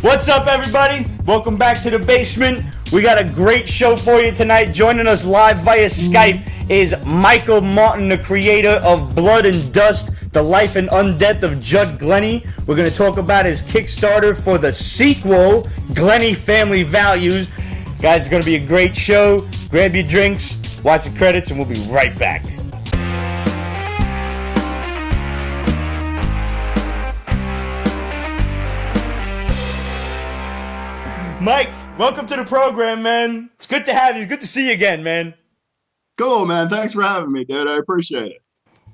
What's up, everybody? Welcome back to the basement. We got a great show for you tonight. Joining us live via Skype is Michael Martin, the creator of Blood and Dust, The Life and Undeath of Judd Glenny. We're going to talk about his Kickstarter for the sequel, Glenny Family Values. Guys, it's going to be a great show. Grab your drinks, watch the credits, and we'll be right back. Mike, welcome to the program, man. It's good to have you. Good to see you again, man. Cool, man. Thanks for having me, dude. I appreciate it.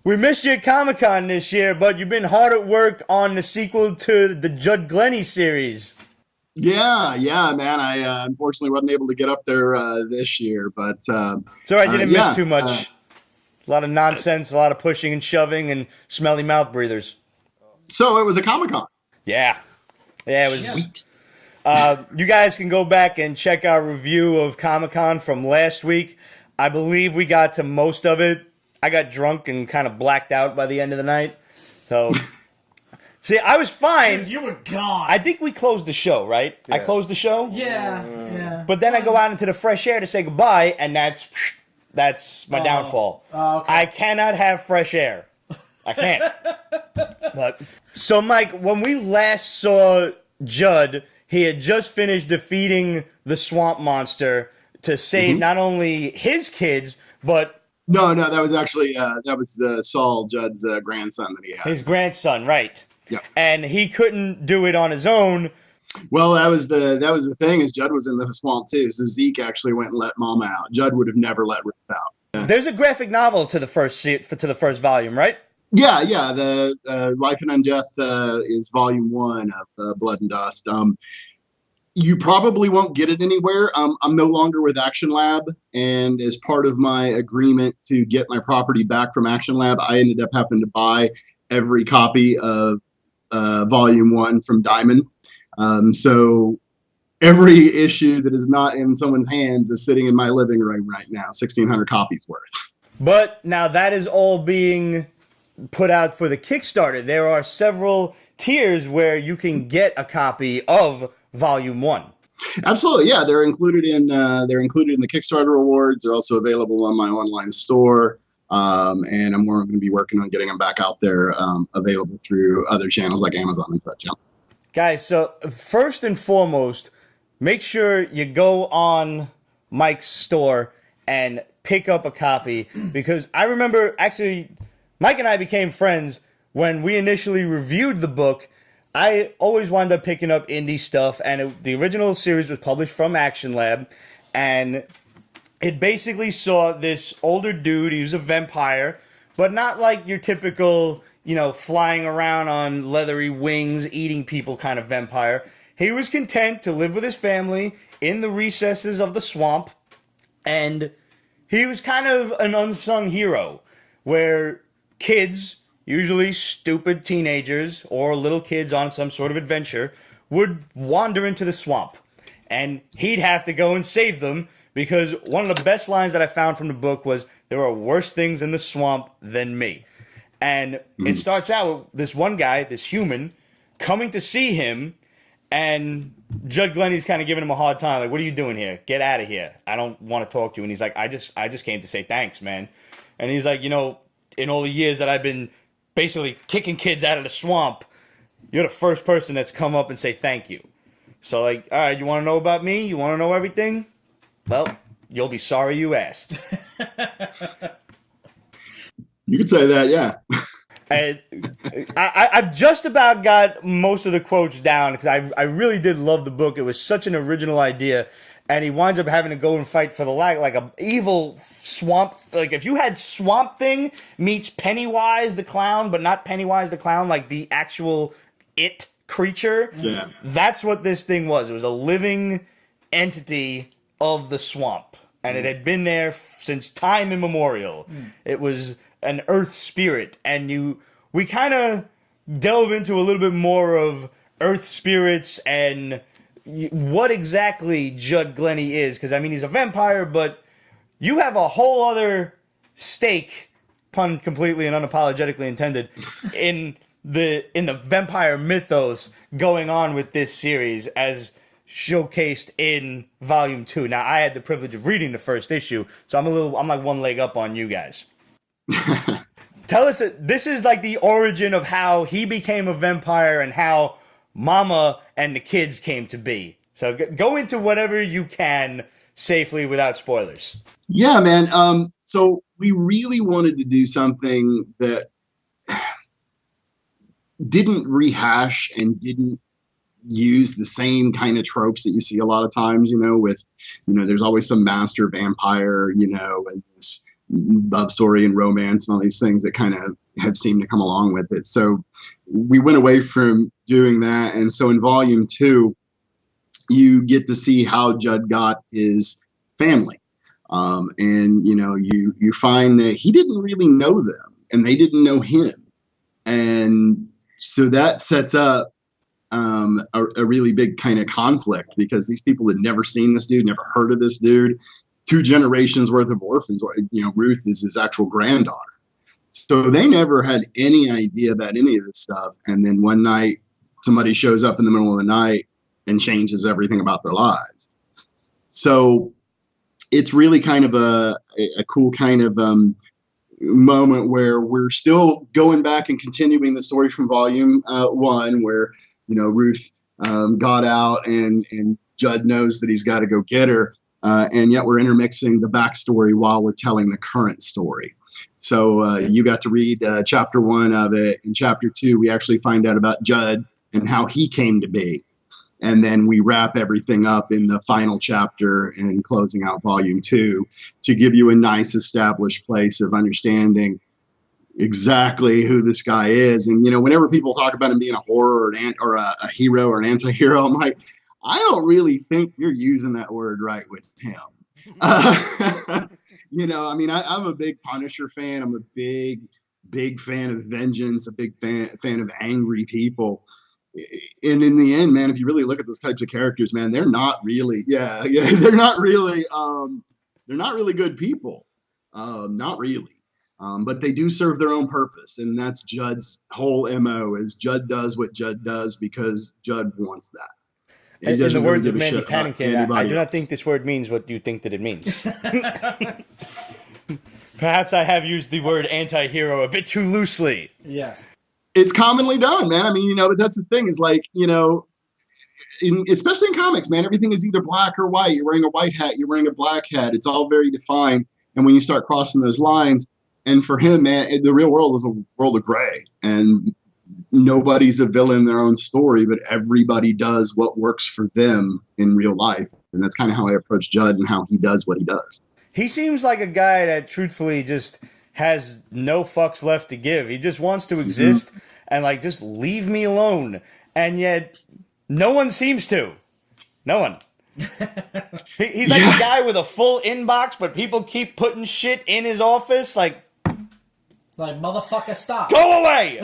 We missed you at Comic-Con this year, but you've been hard at work on the sequel to the Judd Glenny series. Yeah, man. I unfortunately wasn't able to get up there this year, but it's all right. You didn't miss too much. A lot of nonsense, a lot of pushing and shoving, and smelly mouth breathers. So it was a Comic-Con. Yeah, it was. Sweet. You guys can go back and check our review of Comic-Con from last week. I believe we got to most of it. I got drunk and kind of blacked out by the end of the night. So, see, I was fine. Dude, you were gone. I think we closed the show, right? Yes. I closed the show? Yeah. But then I go out into the fresh air to say goodbye, and that's my downfall. Okay. I cannot have fresh air. I can't. So, Mike, when we last saw Judd, he had just finished defeating the swamp monster to save not only his kids, but... No, that was actually, that was Saul, Judd's grandson that he had. His grandson, right. Yeah. And he couldn't do it on his own. Well, that was the thing, is Judd was in the swamp too, so Zeke actually went and let Mama out. Judd would have never let Ruth out. There's a graphic novel to the first volume, right? Yeah, the Life and Undeath is volume 1 of Blood and Dust. You probably won't get it anywhere. I'm no longer with Action Lab, and as part of my agreement to get my property back from Action Lab, I ended up having to buy every copy of volume 1 from Diamond. So every issue that is not in someone's hands is sitting in my living room right now, 1,600 copies worth. But now that is all being put out for the Kickstarter. There are several tiers where you can get a copy of Volume 1. Absolutely, yeah. They're included in the Kickstarter awards. They're also available on my online store, and I'm going to be working on getting them back out there, available through other channels like Amazon and such. Yeah. Guys, so first and foremost, make sure you go on Mike's store and pick up a copy, because I remember actually Mike and I became friends when we initially reviewed the book. I always wound up picking up indie stuff, and the original series was published from Action Lab, and it basically saw this older dude. He was a vampire, but not like your typical, flying around on leathery wings, eating people kind of vampire. He was content to live with his family in the recesses of the swamp, and he was kind of an unsung hero, where kids, usually stupid teenagers or little kids on some sort of adventure, would wander into the swamp. And he'd have to go and save them, because one of the best lines that I found from the book was, "There are worse things in the swamp than me." And it starts out with this one guy, this human, coming to see him, and Judd Glenny's kind of giving him a hard time. Like, "What are you doing here? Get out of here. I don't want to talk to you." And he's like, I just came to say thanks, man. And he's like, in all the years that I've been basically kicking kids out of the swamp, you're the first person that's come up and say thank you. So, like, all right, you want to know about me? You want to know everything? Well, you'll be sorry you asked. You could say that, yeah. I've just about got most of the quotes down, because I really did love the book. It was such an original idea. And he winds up having to go and fight for the like a evil swamp. Like, if you had Swamp Thing meets Pennywise the Clown, but not Pennywise the Clown, like the actual it creature. Yeah. That's what this thing was. It was a living entity of the swamp. And it had been there since time immemorial. It was an earth spirit. And we kind of delve into a little bit more of earth spirits and what exactly Judd Glenny is, because he's a vampire, but you have a whole other stake, pun completely and unapologetically intended, in the vampire mythos going on with this series as showcased in Volume 2. Now, I had the privilege of reading the first issue, so I'm like one leg up on you guys. Tell us, this is like the origin of how he became a vampire and how Mama and the kids came to be. So go into whatever you can safely without spoilers. Yeah, man. So we really wanted to do something that didn't rehash and didn't use the same kind of tropes that you see a lot of times, there's always some master vampire, and this love story and romance and all these things that kind of have seemed to come along with it. So we went away from doing that. And so in Volume 2, you get to see how Judd got his family. You find that he didn't really know them and they didn't know him. And so that sets up a really big kind of conflict, because these people had never seen this dude, never heard of this dude. 2 generations worth of orphans. Ruth is his actual granddaughter. So they never had any idea about any of this stuff. And then one night, somebody shows up in the middle of the night and changes everything about their lives. So it's really kind of a cool kind of moment where we're still going back and continuing the story from Volume 1, where Ruth got out and Judd knows that he's got to go get her, and yet we're intermixing the backstory while we're telling the current story. So you got to read chapter 1 of it. In chapter 2, we actually find out about Judd and how he came to be. And then we wrap everything up in the final chapter and closing out Volume 2 to give you a nice established place of understanding exactly who this guy is. And, whenever people talk about him being a horror or a hero or an anti-hero, I'm like, I don't really think you're using that word right with him. I'm a big Punisher fan. I'm a big fan of vengeance, a big fan of angry people. And in the end, man, if you really look at those types of characters, man, they're not really, they're not really good people. Not really. But they do serve their own purpose. And that's Judd's whole MO, is Judd does what Judd does because Judd wants that. In the words of Mandy Patinkin, I do not think this word means what you think that it means. Perhaps I have used the word anti-hero a bit too loosely. Yes. It's commonly done, man. But that's the thing is especially in comics, man, everything is either black or white. You're wearing a white hat, you're wearing a black hat. It's all very defined. And when you start crossing those lines, and for him, man, the real world is a world of gray, and nobody's a villain in their own story, but everybody does what works for them in real life. And that's kind of how I approach Judd and how he does what he does. He seems like a guy that truthfully just has no fucks left to give. He just wants to exist and just leave me alone. And yet no one seems to. No one. He's like a guy with a full inbox, but people keep putting shit in his office. Like, motherfucker, stop. Go away.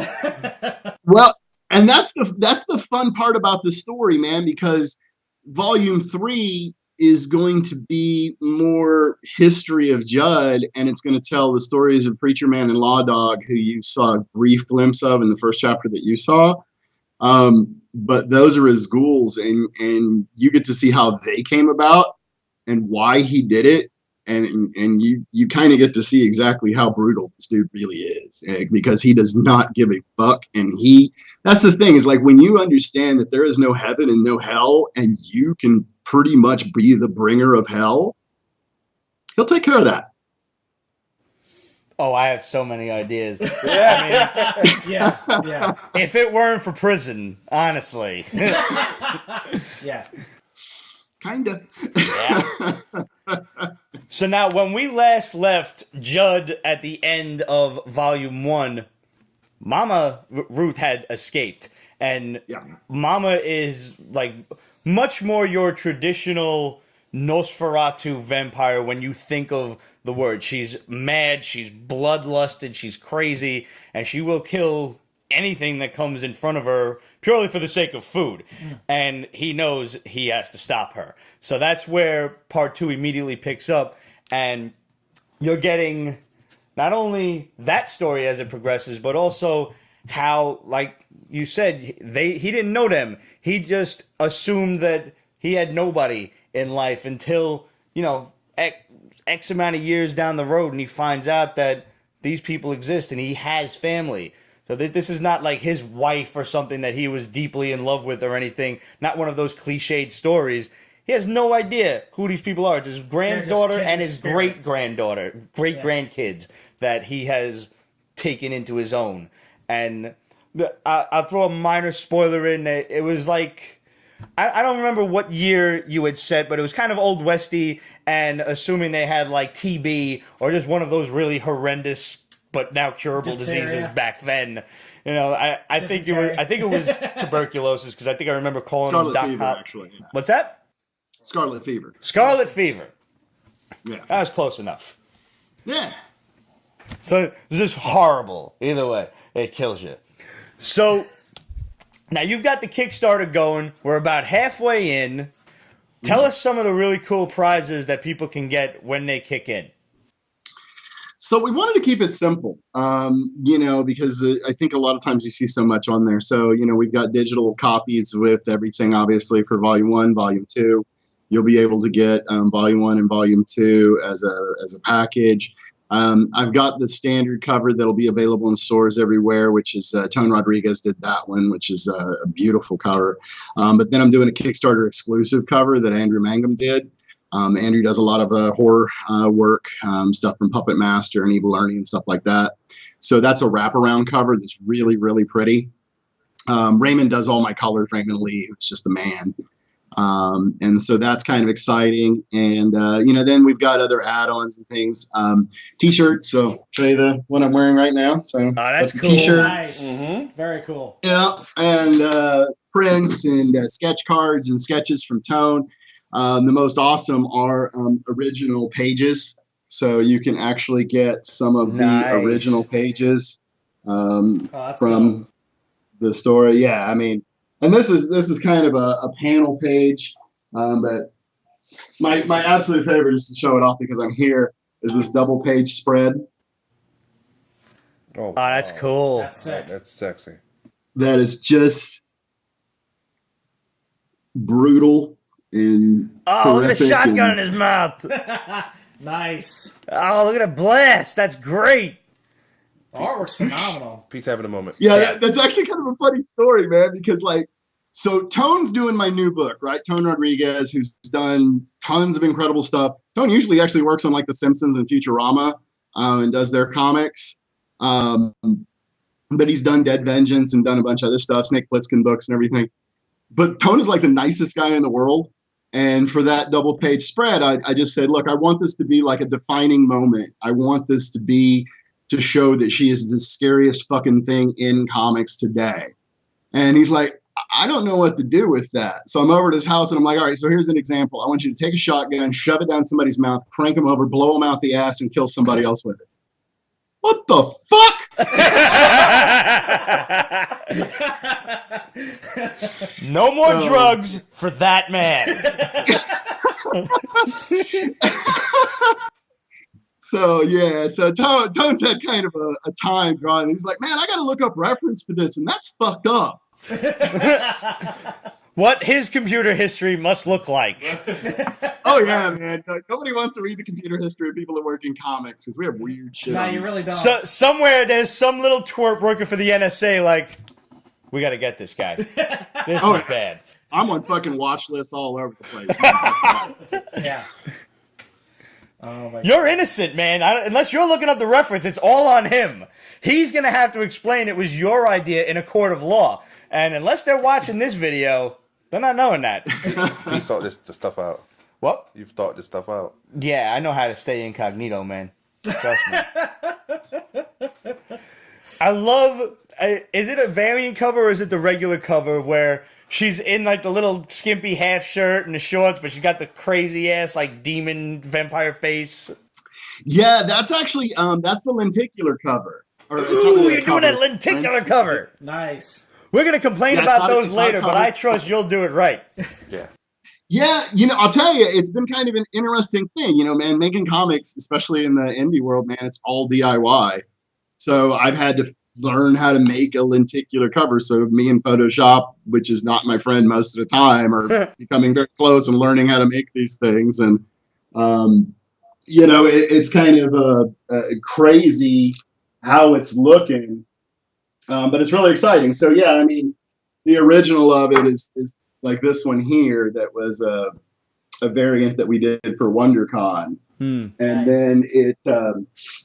Well, and that's the fun part about the story, man, because Volume 3 is going to be more history of Judd, and it's going to tell the stories of Preacher Man and Law Dog, who you saw a brief glimpse of in the first chapter that you saw. But those are his ghouls, and you get to see how they came about and why he did it. And you kind of get to see exactly how brutal this dude really is, because he does not give a fuck. And that's the thing, is when you understand that there is no heaven and no hell, and you can pretty much be the bringer of hell, he'll take care of that. Oh, I have so many ideas. Yeah. Yeah. If it weren't for prison, honestly. Yeah. Kinda. Yeah. So now, when we last left Judd at the end of Volume 1, Mama Ruth had escaped. And Mama is much more your traditional Nosferatu vampire when you think of the word. She's mad, she's bloodlusted, she's crazy, and she will kill anything that comes in front of her purely for the sake of food. And he knows he has to stop her. So that's where Part 2 immediately picks up, and you're getting not only that story as it progresses, but also how, like you said, he didn't know them. He just assumed that he had nobody in life until, X amount of years down the road, and he finds out that these people exist and he has family. So this is not like his wife or something that he was deeply in love with or anything. Not one of those cliched stories. He has no idea who these people are. It's his granddaughter and his great-granddaughter, great-grandkids that he has taken into his own. And I'll throw a minor spoiler in. It was like, I don't remember what year you had said, but it was kind of Old Westy, and assuming they had like TB or just one of those really horrendous but now curable diseases back then. I think it was tuberculosis, because I think I remember calling Scarlet them fever, actually. Yeah. What's that? Scarlet fever. Scarlet fever. Yeah. That was close enough. Yeah. So it's just horrible. Either way, it kills you. So now you've got the Kickstarter going. We're about halfway in. Tell us some of the really cool prizes that people can get when they kick in. So we wanted to keep it simple, because I think a lot of times you see so much on there. So, we've got digital copies with everything, obviously, for Volume 1, Volume 2. You'll be able to get Volume 1 and Volume 2 as a package. I've got the standard cover that'll be available in stores everywhere, which is Tone Rodriguez did that one, which is a beautiful cover. But then I'm doing a Kickstarter exclusive cover that Andrew Mangum did. Andrew does a lot of horror work, stuff from Puppet Master and Evil Ernie and stuff like that. So that's a wraparound cover that's really, really pretty. Raymond does all my colors, Raymond Lee, who's just the man. And so that's kind of exciting. And, then we've got other add-ons and things. T-shirts. So I'll show you the one I'm wearing right now. So that's cool. T-shirts. Nice. Mm-hmm. Very cool. Yeah. And prints and sketch cards and sketches from Tone. The most awesome are original pages. So you can actually get some of the original pages from dope. The story. Yeah, I mean, and this is kind of a panel page, but my absolute favorite, just to show it off because I'm here, is this double page spread. Oh, that's cool. That's sick. That's sexy. That is just brutal and look at the horrific shotgun in his mouth. Nice. Oh, look at a blast. That's great. The artwork's phenomenal. Pete's having a moment. Yeah, that's actually kind of a funny story, man, because so Tone's doing my new book, right? Tone Rodriguez, who's done tons of incredible stuff. Tone usually actually works on The Simpsons and Futurama and does their comics. But he's done Dead Vengeance and done a bunch of other stuff, Snake Plissken books and everything. But Tone is the nicest guy in the world. And for that double page spread, I just said, look, I want this to be a defining moment. I want this to show that she is the scariest fucking thing in comics today. And he's like, I don't know what to do with that. So I'm over at his house and I'm like, all right, so here's an example. I want you to take a shotgun, shove it down somebody's mouth, crank them over, blow them out the ass, and kill somebody else with it. What the fuck? No more drugs for that man. So Tone's had kind of a time drawing. He's like, man, I got to look up reference for this, and that's fucked up. What his computer history must look like. Oh yeah, man. Nobody wants to read the computer history of people that work in comics because we have weird shit. No, you really don't. So somewhere there's some little twerp working for the NSA we got to get this guy. This is bad. I'm on fucking watch lists all over the place. Yeah. Oh my You're innocent, man. Unless you're looking up the reference, it's all on him. He's going to have to explain it was your idea in a court of law. And unless they're watching this video, they're not knowing that. He thought this stuff out. What? You've thought this stuff out. Yeah, I know how to stay incognito, man. Trust me. I love... is it a variant cover or is it the regular cover where she's in the little skimpy half shirt and the shorts, but she's got the crazy ass demon vampire face? Yeah, that's actually that's the lenticular cover. Ooh, you're doing a lenticular cover. Nice. We're gonna complain about those later, but I trust you'll do it right. Yeah. Yeah, I'll tell you, it's been kind of an interesting thing, man, making comics, especially in the indie world, man, it's all DIY. So I've had to learn how to make a lenticular cover. So me and Photoshop, which is not my friend most of the time, are becoming very close and learning how to make these things. And, it's kind of a crazy how it's looking, but it's really exciting. So, yeah, I mean, the original of it is like this one here that was a variant that we did for WonderCon. And then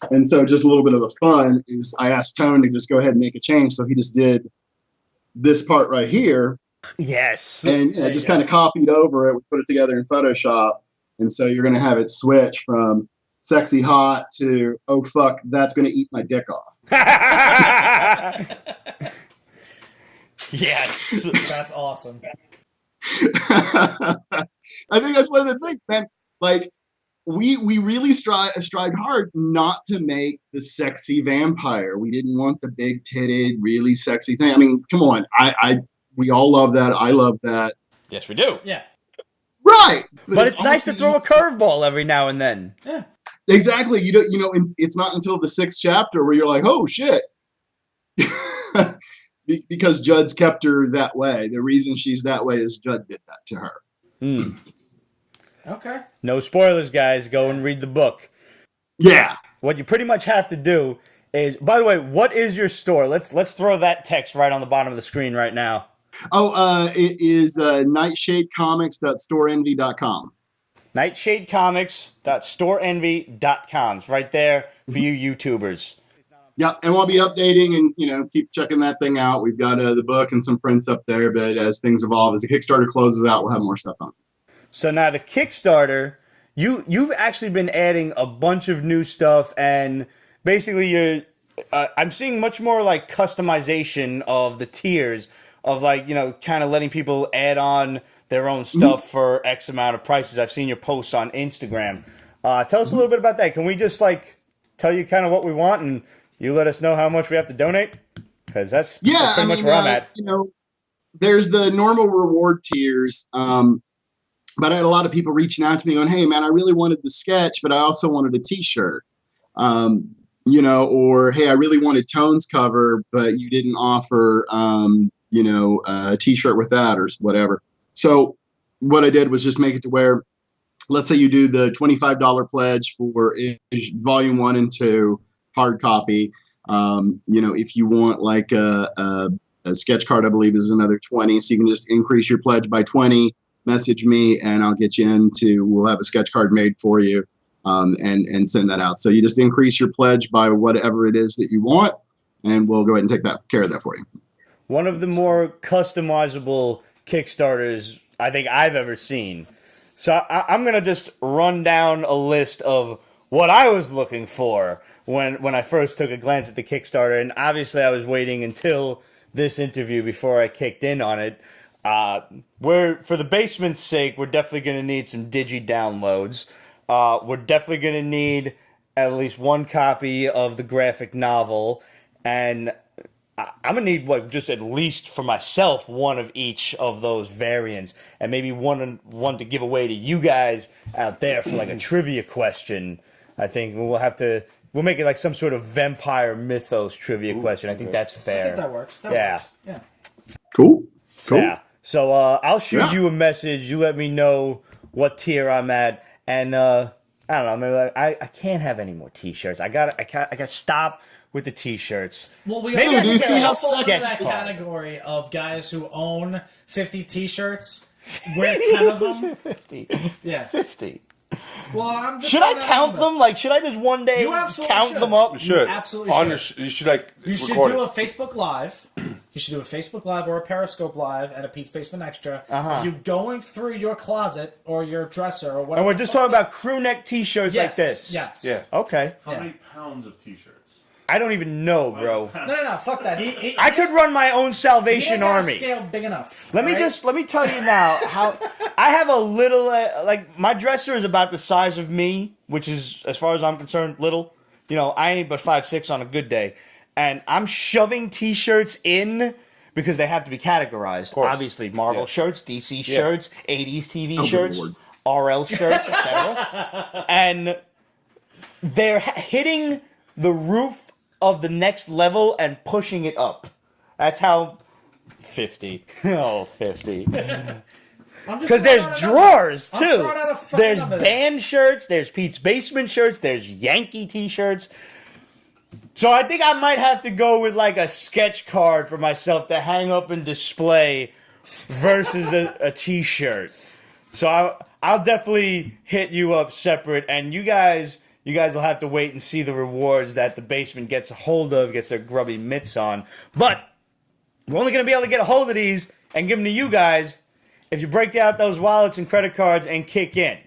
and so just a little bit of the fun is I asked Tone to just go ahead and make a change. So he just did this part right here. Yes. And just kind of copied over it. We put it together in Photoshop. And so you're going to have it switch from sexy hot to, oh, fuck, that's going to eat my dick off. Yes. That's awesome. I think that's one of the things, man. Like, we really strive hard not to make the sexy vampire. We didn't want the big titted, really sexy thing. I mean, come on. We all love that. I love that. Yes, we do. Yeah. Right. But it's nice to throw a curveball every now and then. Yeah. Exactly. It's not until the 6th chapter where you're like, oh shit. Because Judd's kept her that way. The reason she's that way is Judd did that to her. Okay. No spoilers, guys. Go and read the book. Yeah. What you pretty much have to do is, by the way, what is your store? Let's throw that text right on the bottom of the screen right now. Oh, it is nightshadecomics.storeenvy.com. Nightshadecomics.storeenvy.com. It's right there for you YouTubers. Yeah, and we'll be updating and, keep checking that thing out. We've got the book and some prints up there, but as things evolve, as the Kickstarter closes out, we'll have more stuff on. So now the Kickstarter, you've actually been adding a bunch of new stuff, and basically I'm seeing much more like customization of the tiers of kind of letting people add on their own stuff for X amount of prices. I've seen your posts on Instagram. Tell us a little bit about that. Can we just tell you kind of what we want and you let us know how much we have to donate? Because that's pretty much where I'm at. There's the normal reward tiers, but I had a lot of people reaching out to me going, hey, man, I really wanted the sketch, but I also wanted a T-shirt. Or, hey, I really wanted Tone's cover, but you didn't offer, a T-shirt with that or whatever. So what I did was just make it to where, let's say you do the $25 pledge for volume 1 and 2 hard copy. If you want like a sketch card, I believe is another 20. So you can just increase your pledge by 20, message me, and I'll get you we'll have a sketch card made for you, and send that out. So you just increase your pledge by whatever it is that you want, and we'll go ahead and take care of that for you. One of the more customizable Kickstarters I think I've ever seen. So I'm going to just run down a list of what I was looking for when I first took a glance at the Kickstarter. And obviously I was waiting until this interview before I kicked in on it. For the basement's sake, we're definitely going to need some digi-downloads. We're definitely going to need at least one copy of the graphic novel. And I'm going to need just at least for myself one of each of those variants, and maybe one to give away to you guys out there for a trivia question. I think we'll make it like some sort of vampire mythos trivia question. I think that's fair. I think that works. Yeah. Yeah. Cool. Yeah. So I'll shoot you a message. You let me know what tier I'm at, and I don't know. Maybe I can't have any more T-shirts. I got to stop with the T-shirts. Well, we Maybe do you see how fall into that card. category of guys who own 50 T-shirts, wear 10 of them. 50. Yeah. 50. Well, I'm just Should I count them? Should I just one day You absolutely count should. them up? You should. absolutely should. You should You should record do it. a Facebook Live. You should do a Facebook Live or a Periscope Live at a Pete's Basement Extra. You going through your closet or your dresser or whatever. And we're just talking about crew neck T-shirts like this. Yes. Yeah. Okay. How many pounds of T-shirts? I don't even know, bro. No, fuck that. I could run my own he Salvation ain't got a Army. scale big enough. Let me tell you now how I have a little my dresser is about the size of me, which is, as far as I'm concerned, little. I ain't but 5'6" on a good day, and I'm shoving T-shirts in because they have to be categorized. Obviously, Marvel shirts, DC shirts, 80s TV shirts, RL shirts, etc. And they're hitting the roof of the next level and pushing it up. That's how 50. Oh, 50. Because there's drawers, too. There's band shirts, there's Pete's Basement shirts, there's Yankee t-shirts. So I think I might have to go with like a sketch card for myself to hang up and display versus a t-shirt. So I'll definitely hit you up separate, and you guys will have to wait and see the rewards that the basement gets a hold of, gets their grubby mitts on. But we're only going to be able to get a hold of these and give them to you guys if you break out those wallets and credit cards and kick in.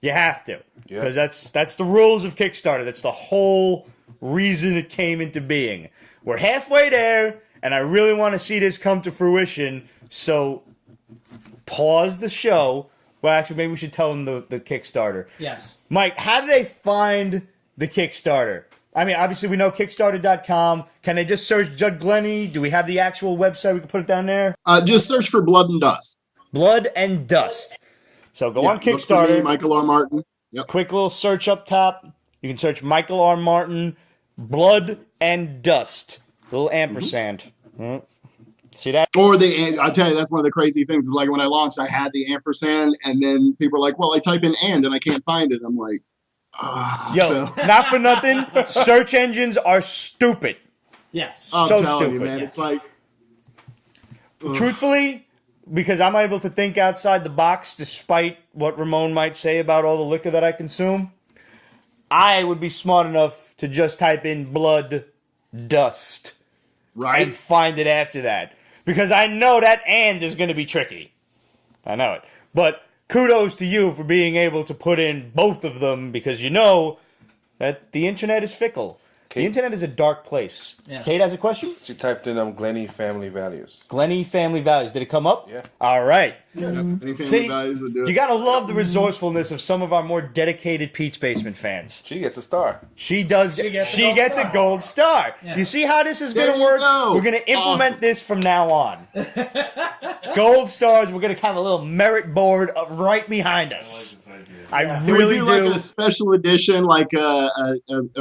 You have to. Because that's the rules of Kickstarter. That's the whole reason it came into being. We're halfway there, and I really want to see this come to fruition. So pause the show. Well, actually, maybe we should tell them the Kickstarter. Yes. Mike, how do they find the Kickstarter? I mean, obviously, we know Kickstarter.com. Can they just search Judd Glenny? Do we have the actual website? We can put it down there? Just search for Blood and Dust. Blood and Dust. So go on Look for Kickstarter. me, Michael R. Martin. Yep. Quick little search up top. You can search Michael R. Martin, Blood and Dust. Little ampersand. See that? Or I'll tell you, that's one of the crazy things is like when I launched, I had the ampersand, and then people are like, well, I type in and I can't find it. I'm like, not for nothing. Search engines are stupid. Yes. I'm So telling you, stupid. man. It's like, Truthfully, because I'm able to think outside the box despite what Ramon might say about all the liquor that I consume, I would be smart enough to just type in blood dust and right? find it after that. Because I know that and is going to be tricky. I know it. But kudos to you for being able to put in both of them because you know that the internet is fickle. The internet is a dark place. Yes. Kate has a question? She typed in Glenny Family Values. Glenny Family Values. Did it come up? Yeah. All right. Yeah, any family See, values would do it. you gotta love the resourcefulness of some of our more dedicated Pete's Basement fans. She gets a star. She does. She gets a gold star. Yeah. You see how this is There gonna you work? go. We're gonna implement Awesome. this from now on. Gold stars. We're gonna have a little merit board right behind us. I Can we really do like a special edition, like a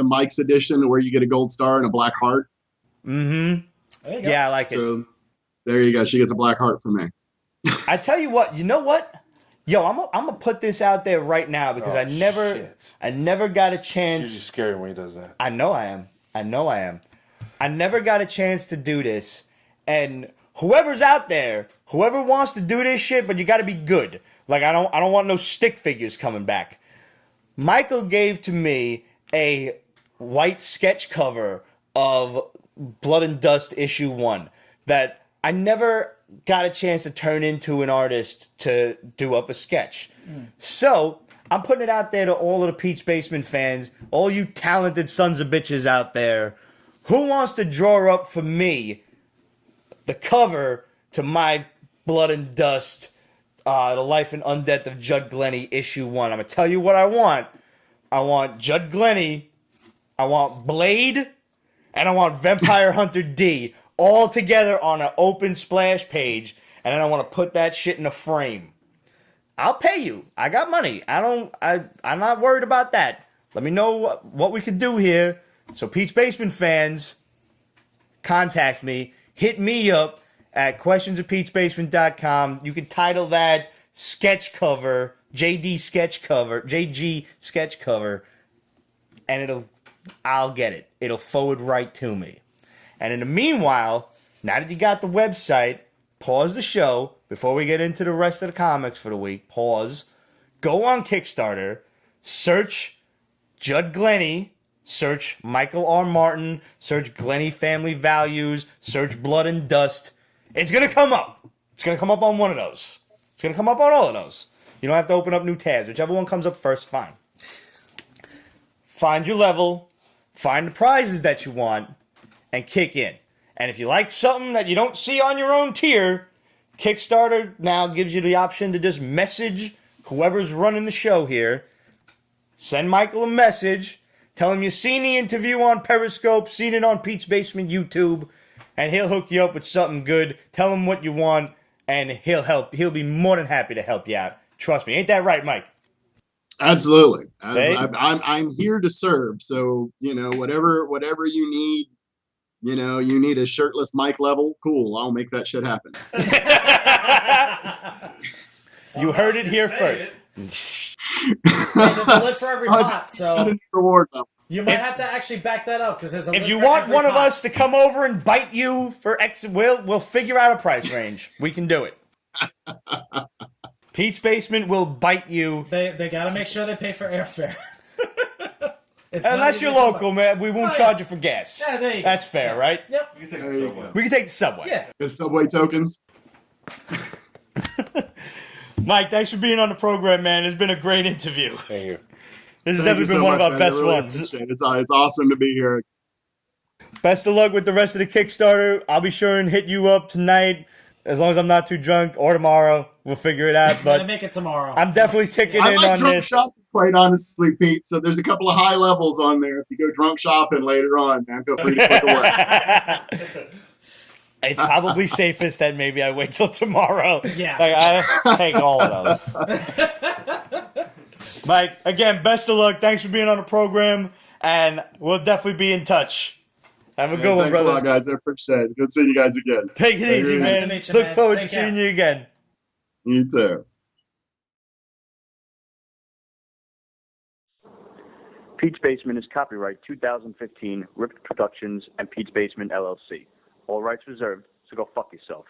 Mike's edition, where you get a gold star and a black heart? Mm-hmm. There you go. Yeah, I like it. So there you go. She gets a black heart from me. I tell you what. You know what? Yo, I'm gonna put this out there right now because Oh, I never got a chance. She's scary when he does that. I know I am. I never got a chance to do this. And whoever's out there, whoever wants to do this shit, but you got to be good. Like I don't want no stick figures coming back. Michael gave to me a white sketch cover of Blood and Dust issue 1 that I never got a chance to turn into an artist to do up a sketch. So I'm putting it out there to all of the Pete's Basement fans, all you talented sons of bitches out there. Who wants to draw up for me the cover to my Blood and Dust, The Life and Undeath of Judd Glenny, issue 1? I'm going to tell you what I want. I want Judd Glenny, I want Blade, and I want Vampire Hunter D all together on an open splash page, and then I want to put that shit in a frame. I'll pay you. I got money. I'm not worried about that. Let me know what we can do here. So Pete's Basement fans, contact me. Hit me up at questionsofpetesbasement.com. You can title that sketch cover, JG sketch cover, and I'll get it. It'll forward right to me. And in the meanwhile, now that you got the website, pause the show before we get into the rest of the comics for the week. Pause. Go on Kickstarter. Search Judd Glenny. Search Michael R. Martin. Search Glenny Family Values. Search Blood and Dust. It's going to come up. It's going to come up on one of those. It's going to come up on all of those. You don't have to open up new tabs. Whichever one comes up first, fine. Find your level. Find the prizes that you want. And kick in. And if you like something that you don't see on your own tier, Kickstarter now gives you the option to just message whoever's running the show here. Send Michael a message. Tell him you've seen the interview on Periscope, seen it on Pete's Basement YouTube, and he'll hook you up with something good. Tell him what you want, and he'll help. He'll be more than happy to help you out. Trust me. Ain't that right, Mike? Absolutely. See? I'm here to serve. So, whatever you need, you need a shirtless Mike level. Cool. I'll make that shit happen. You heard it here first. Hey, there's a lid for every pot, It's got a so new reward level. you might have to actually back that up because there's a lid If you for want every one of pot. us to come over and bite you for X, we'll figure out a price range. We can do it. Pete's Basement will bite you. They got to make sure they pay for airfare. It's Unless not you're even- local, man, we won't Oh, yeah. charge you for gas. Yeah, there you go. That's fair, right? Yep. You can There take you the subway. We can take the subway. Yeah. Get subway tokens. Mike, thanks for being on the program, man. It's been a great interview. Thank you. This has Thank definitely you been so one of much, our man. best I really ones. appreciate it. It's awesome to be here. Best of luck with the rest of the Kickstarter. I'll be sure and hit you up tonight, as long as I'm not too drunk, or tomorrow. We'll figure it out. I But make it tomorrow. I'm definitely kicking I in like on drunk this. shopping, quite honestly, Pete. So there's a couple of high levels on there. If you go drunk shopping later on, man, feel free to click away. It's probably safest that maybe I wait till tomorrow. Yeah. Like, I take all of those. Mike, again, best of luck. Thanks for being on the program, and we'll definitely be in touch. Have a good one, Thanks a brother. lot, guys. I appreciate it. It's good seeing you guys again. Take it easy, Nice man. to meet you, Look man. forward Take to seeing care. you again. You too. Pete's Basement is copyright 2015, Ripped Productions and Pete's Basement LLC. All rights reserved, so go fuck yourself.